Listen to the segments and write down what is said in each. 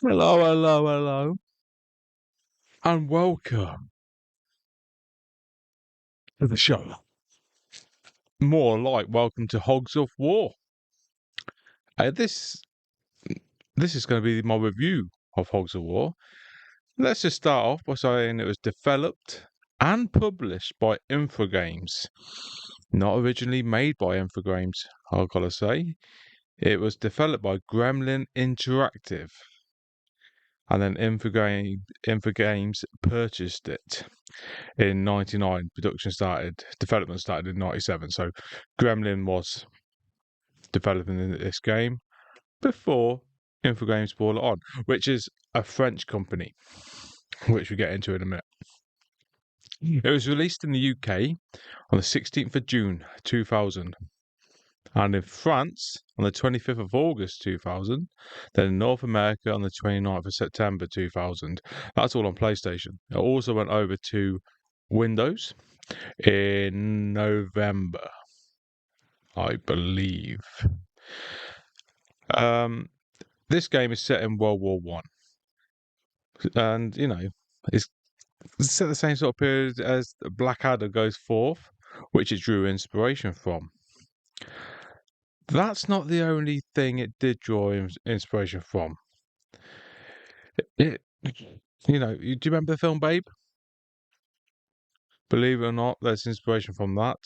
Hello, hello, hello, and welcome to the show. More like welcome to Hogs of War. This is going to be my review of Hogs of War. Let's just start off by saying it was developed and published by Infogames, not originally made by Infogames. I've got to say, it was developed by Gremlin Interactive, and then Infogames purchased it in '99. Development started in '97. So Gremlin was developing this game before Infogames brought it on, which is a French company, which we get into in a minute. It was released in the UK on the 16th of June 2000, and in France on the 25th of August 2000, then in North America on the 29th of September 2000. That's all on PlayStation. It also went over to Windows in November, I believe. Um, this game is set in World War One, and it's set the same sort of period as Blackadder goes forth, which it drew inspiration from. That's not the only thing it did draw inspiration from. It, do you remember the film Babe? Believe it or not, there's inspiration from that.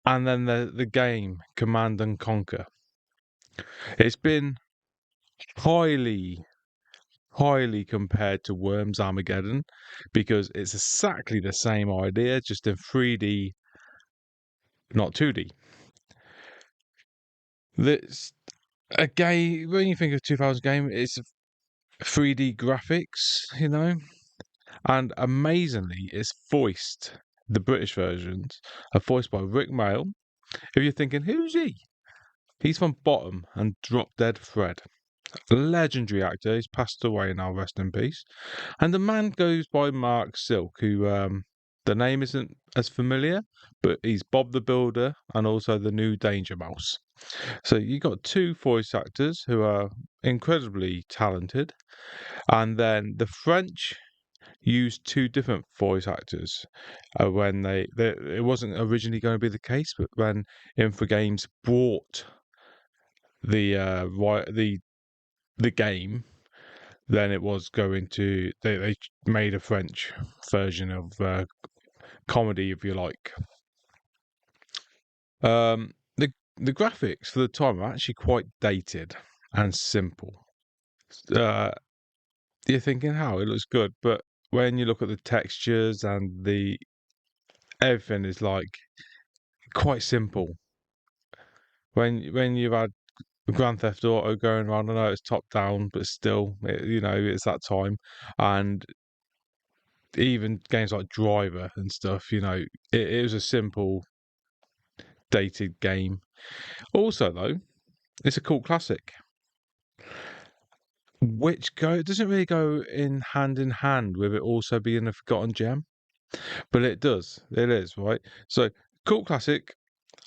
And then the game Command and Conquer. It's been highly compared to Worms Armageddon because it's exactly the same idea, just in 3D, not 2D. This a game when you think of 2000 game, it's 3D graphics, and amazingly, it's voiced. The British versions are voiced by Rick Mail. If you're thinking, who's he? He's from Bottom and Drop Dead Fred. Legendary actor. He's passed away now, rest in peace. And the man goes by Mark Silk, who the name isn't as familiar, but he's Bob the Builder and also the new Danger Mouse. So you got two voice actors who are incredibly talented, and then the French used two different voice actors when it wasn't originally going to be the case, but when Infogames bought the game, then it was going to they made a French version of comedy, if you like. The graphics for the time are actually quite dated and simple. Uh, you're thinking how it looks good, but when you look at the textures and the everything is like quite simple. When you've had Grand Theft Auto going around, I know it's top down, but still, it's that time. And even games like Driver and stuff, it was a simple, dated game. Also, though, it's a cult classic, which doesn't really go in hand with it also being a forgotten gem, but it does. It is right. So, cult classic,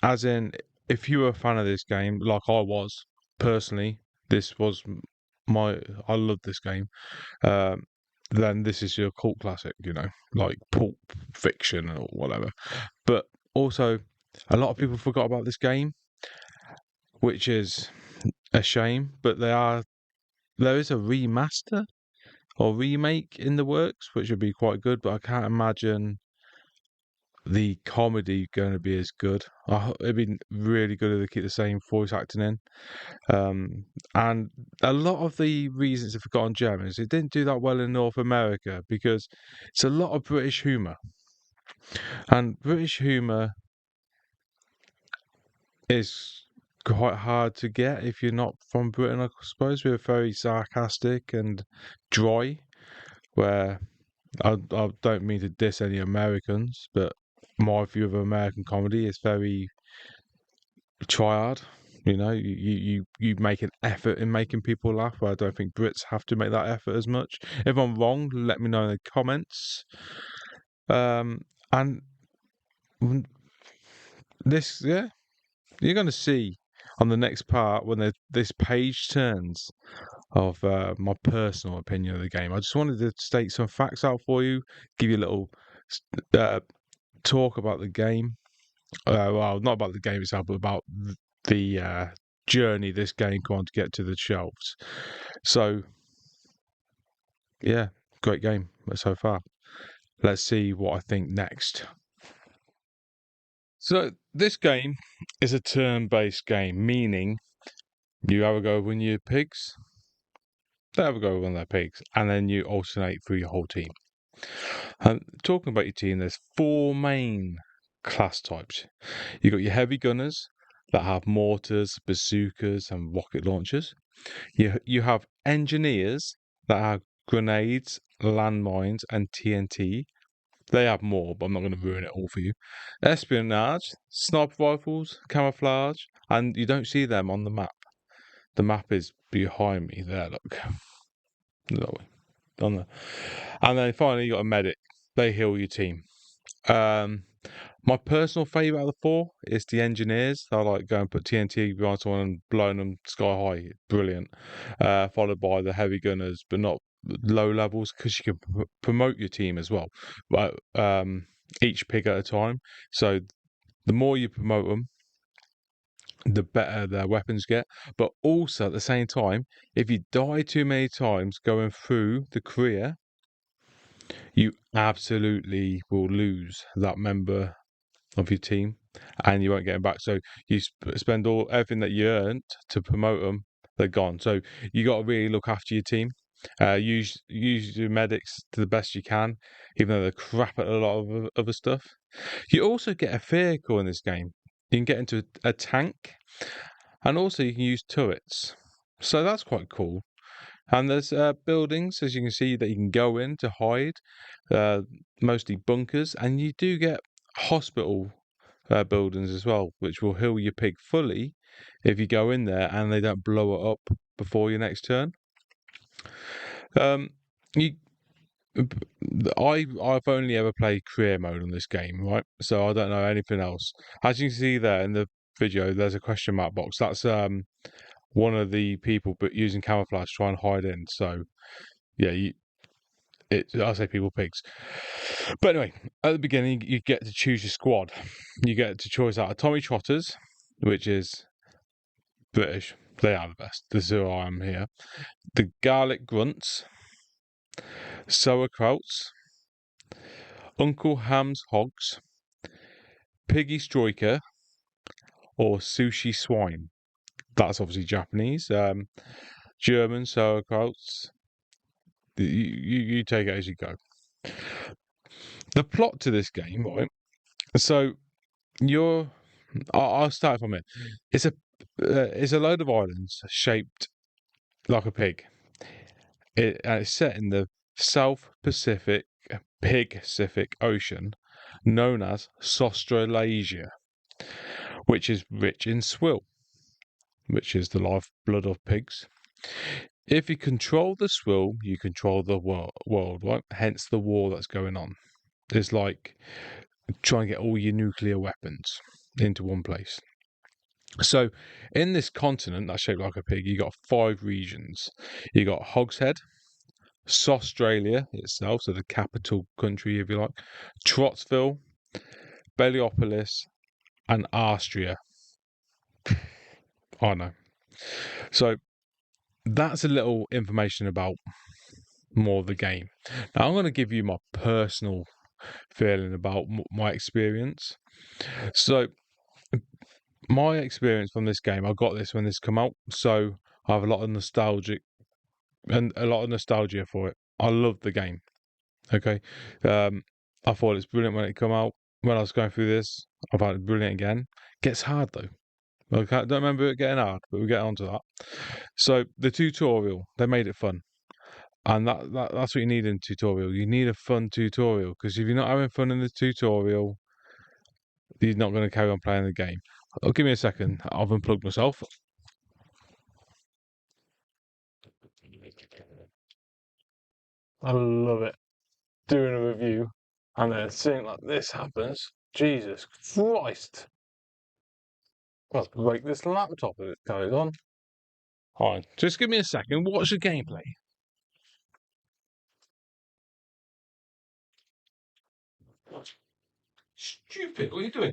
as in, if you were a fan of this game, like I was personally, this was I love this game. Um, then this is your cult classic, like Pulp Fiction or whatever. But also, a lot of people forgot about this game, which is a shame. But there is a remaster or remake in the works, which would be quite good. But I can't imagine the comedy going to be as good. It'd be really good if they keep the same voice acting in. And a lot of the reasons for Forgotten Gem is it didn't do that well in North America because it's a lot of British humour. And British humour is quite hard to get if you're not from Britain, I suppose. We're very sarcastic and dry, where I don't mean to diss any Americans, but my view of American comedy is very try hard. You make an effort in making people laugh. Where I don't think Brits have to make that effort as much. If I'm wrong, let me know in the comments. And this, yeah, you're going to see on the next part when this page turns. my personal opinion of the game. I just wanted to state some facts out for you, give you a little uh, talk about the game. Well, not about the game itself, but about the journey this game gone to get to the shelves. So, yeah, great game so far. Let's see what I think next. So, this game is a turn-based game, meaning you have a go with your pigs, they have a go with one of their pigs, and then you alternate through your whole team. Talking about your team, there's four main class types. You've got your heavy gunners that have mortars, bazookas, and rocket launchers. You have engineers that have grenades, landmines, and TNT. They have more, but I'm not going to ruin it all for you. Espionage, sniper rifles, camouflage, and you don't see them on the map. The map is behind me there, look. That way. On there. And then finally, you got a medic. They heal your team. My personal favourite out of the four is the engineers. They like go and put TNT behind someone and blowing them sky high. Brilliant. Followed by the heavy gunners, but not low levels because you can promote your team as well. But each pig at a time. So the more you promote them, the better their weapons get. But also at the same time, if you die too many times going through the career, you absolutely will lose that member of your team, and you won't get them back. So you spend everything that you earned to promote them; they're gone. So you got to really look after your team. Use your medics to the best you can, even though they're crap at a lot of other stuff. You also get a vehicle in this game. You can get into a tank, and also you can use turrets. So that's quite cool. And there's buildings, as you can see, that you can go in to hide, uh, mostly bunkers, and you do get hospital buildings as well, which will heal your pig fully if you go in there and they don't blow it up before your next turn. Um, you, I've only ever played career mode on this game, right? So I don't know anything else. As you can see there in the video, there's a question mark box. That's one of the people but using camouflage to try and hide in. So yeah, I say people pigs. But anyway, at the beginning, you get to choose your squad. You get to choose out of Tommy Trotters, which is British. They are the best. This is who I am here. The Garlic Grunts, Sauerkrauts, Uncle Ham's Hogs, Piggy Striker, or Sushi Swine. That's obviously Japanese. German Sauerkrauts. You take it as you go. The plot to this game, right? So you're. I'll start from it. It's a it's a load of islands shaped like a pig. And it's set in the South Pacific Pacific Ocean, known as Australasia, which is rich in swill, which is the lifeblood of pigs. If you control the swill, you control the world, right? Hence the war that's going on. It's like trying to get all your nuclear weapons into one place. So, in this continent that's shaped like a pig, you got 5 regions. You got Hogshead, Australia itself, so the capital country, if you like, Trottsville, Belliopolis, and Astria. I know. So that's a little information about more of the game. Now I'm going to give you my personal feeling about my experience. So my experience from this game, I got this when this come out, so I have a lot of nostalgia for it. I love the game. Okay, I thought it's brilliant when it come out. When I was going through this, I found it brilliant again. Gets hard though. I don't remember it getting hard, but we'll get onto that. So the tutorial, they made it fun. And that's what you need in a tutorial. You need a fun tutorial, because if you're not having fun in the tutorial, you're not going to carry on playing the game. Oh, give me a second. I've unplugged myself. I love it. Doing a review and then seeing like this happens. Jesus Christ. I'll break this laptop if it carries on. Alright, just give me a second. Watch the gameplay. Stupid, what are you doing?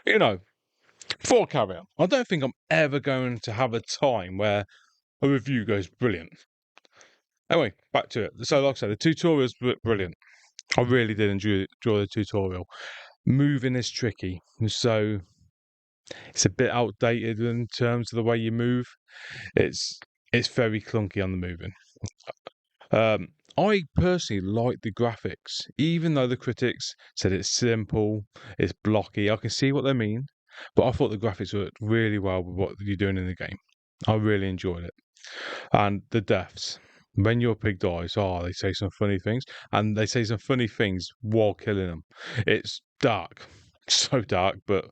You know, before I carry on, I don't think I'm ever going to have a time where a review goes brilliant. Anyway, back to it. So, like I said, the tutorial's brilliant. I really did enjoy the tutorial. Moving is tricky, so it's a bit outdated in terms of the way you move. It's it's very clunky on the moving. Um, I personally like the graphics, even though the critics said it's simple, it's blocky. I can see what they mean, but I thought the graphics worked really well with what you're doing in the game. I really enjoyed it. And the deaths, when your pig dies, they say some funny things, and they say some funny things while killing them. It's dark, so dark, but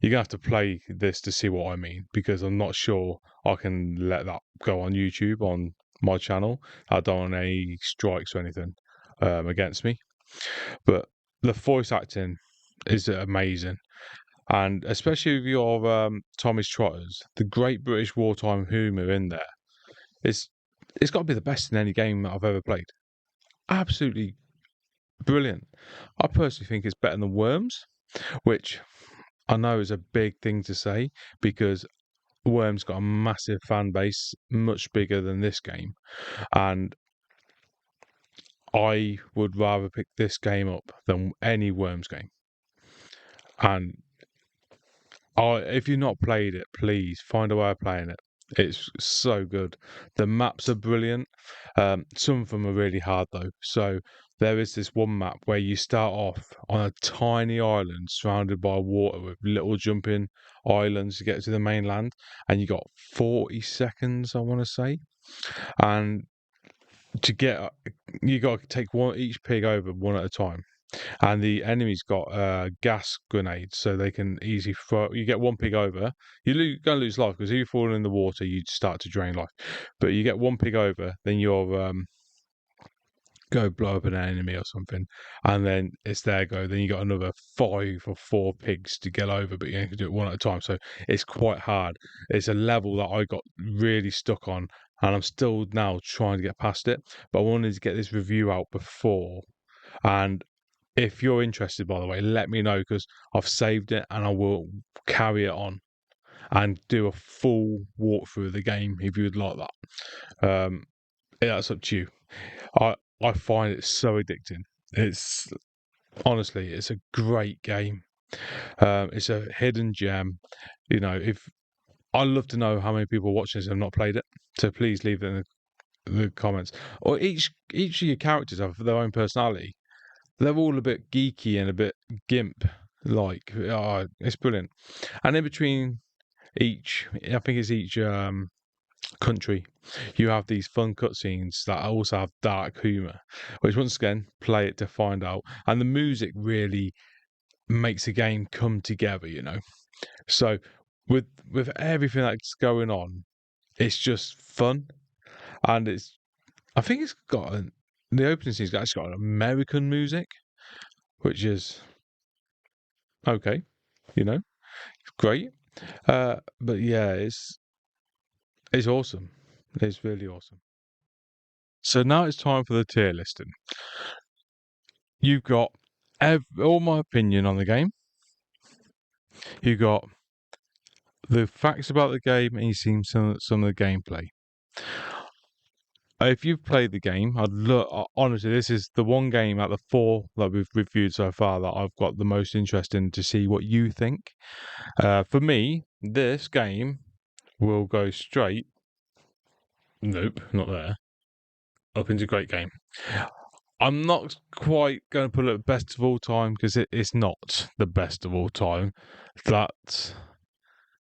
you're gonna have to play this to see what I mean because I'm not sure I can let that go on YouTube on my channel. I don't want any strikes or anything against me, but the voice acting is amazing. And especially with your Tommy's Trotters, the great British wartime humour in there it's it's got to be the best in any game that I've ever played. Absolutely brilliant. I personally think it's better than Worms, which I know is a big thing to say because Worms got a massive fan base, much bigger than this game, and I would rather pick this game up than any Worms game. And if you've not played it, please find a way of playing it. It's so good. The maps are brilliant. Some of them are really hard though. So there is this one map where you start off on a tiny island surrounded by water with little jumping islands to get to the mainland, and you got 40 seconds, I want to say. And to get, you got to take one each pig over one at a time and the enemy's got gas grenades, so they can easily throw. You get one pig over, gonna lose life because if you fall in the water, you start to drain life. But you get one pig over, then you're go blow up an enemy or something, and then it's their go. Then you got another 5 or 4 pigs to get over, but you have to do it one at a time. So it's quite hard. It's a level that I got really stuck on, and I'm still now trying to get past it. But I wanted to get this review out before, and if you're interested, by the way, let me know because I've saved it and I will carry it on and do a full walkthrough of the game if you would like that. Yeah, that's up to you. I I find it so addicting. It's honestly, it's a great game. It's a hidden gem. You know, if I'd love to know how many people watching this have not played it, so please leave it in the comments. Or each of your characters have their own personality. They're all a bit geeky and a bit gimp like. It's brilliant. And in between I think it's each country, you have these fun cutscenes that also have dark humor, which once again, play it to find out. And the music really makes the game come together, you know. So with everything that's going on, it's just fun, and I think it's got the opening scene's actually got American music, which is okay, you know, great. But yeah, it's awesome. It's really awesome. So now it's time for the tier listing. You've got all my opinion on the game. You got the facts about the game, and you've seen some of the gameplay. If you've played the game, I'd look honestly. This is the one game out of the 4 that we've reviewed so far that I've got the most interest in to see what you think. For me, this game will go straight. Nope, not there. Up into great game. I'm not quite going to put it best of all time because it's not the best of all time. That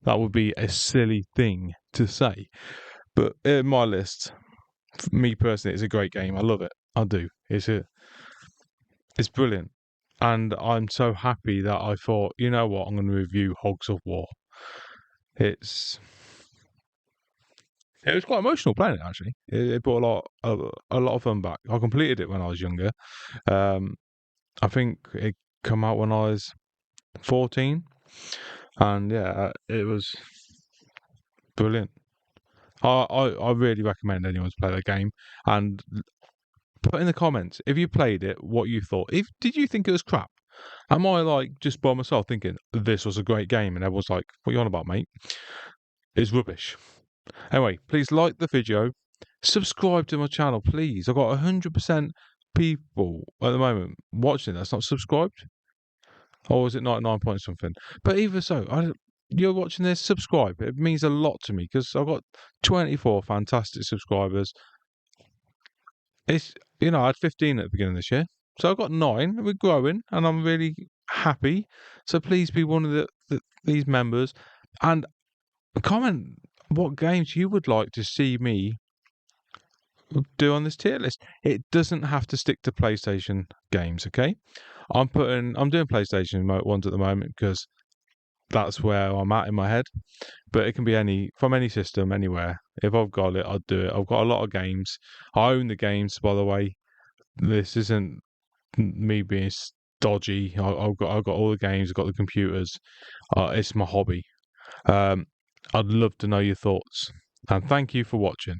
that would be a silly thing to say. But in my list, for me personally, it's a great game. I love it. I do. It's brilliant, and I'm so happy that I thought, you know what, I'm going to review Hogs of War. It's It was quite emotional playing it actually. It brought a lot of fun back. I completed it when I was younger. Um, I think it came out when I was 14, and yeah, it was brilliant. I really recommend anyone to play the game and put in the comments if you played it what you thought. If did you think it was crap? Am I like just by myself thinking this was a great game and everyone's like, "What are you on about, mate? It's rubbish." Anyway, please like the video, subscribe to my channel, please. I've got 100% people at the moment watching that's not subscribed. Or is it 99 point something? But either so, you're watching this, subscribe. It means a lot to me because I've got 24 fantastic subscribers. It's, I had 15 at the beginning of this year. So I've got 9. We're growing and I'm really happy. So please be one of these members and comment what games you would like to see me do on this tier list. It doesn't have to stick to PlayStation games, okay? I'm doing PlayStation ones at the moment because that's where I'm at in my head. But it can be from any system, anywhere. If I've got it, I'll do it. I've got a lot of games. I own the games, by the way. This isn't me being dodgy. I've got all the games. I've got the computers. It's my hobby. Um, I'd love to know your thoughts. And thank you for watching.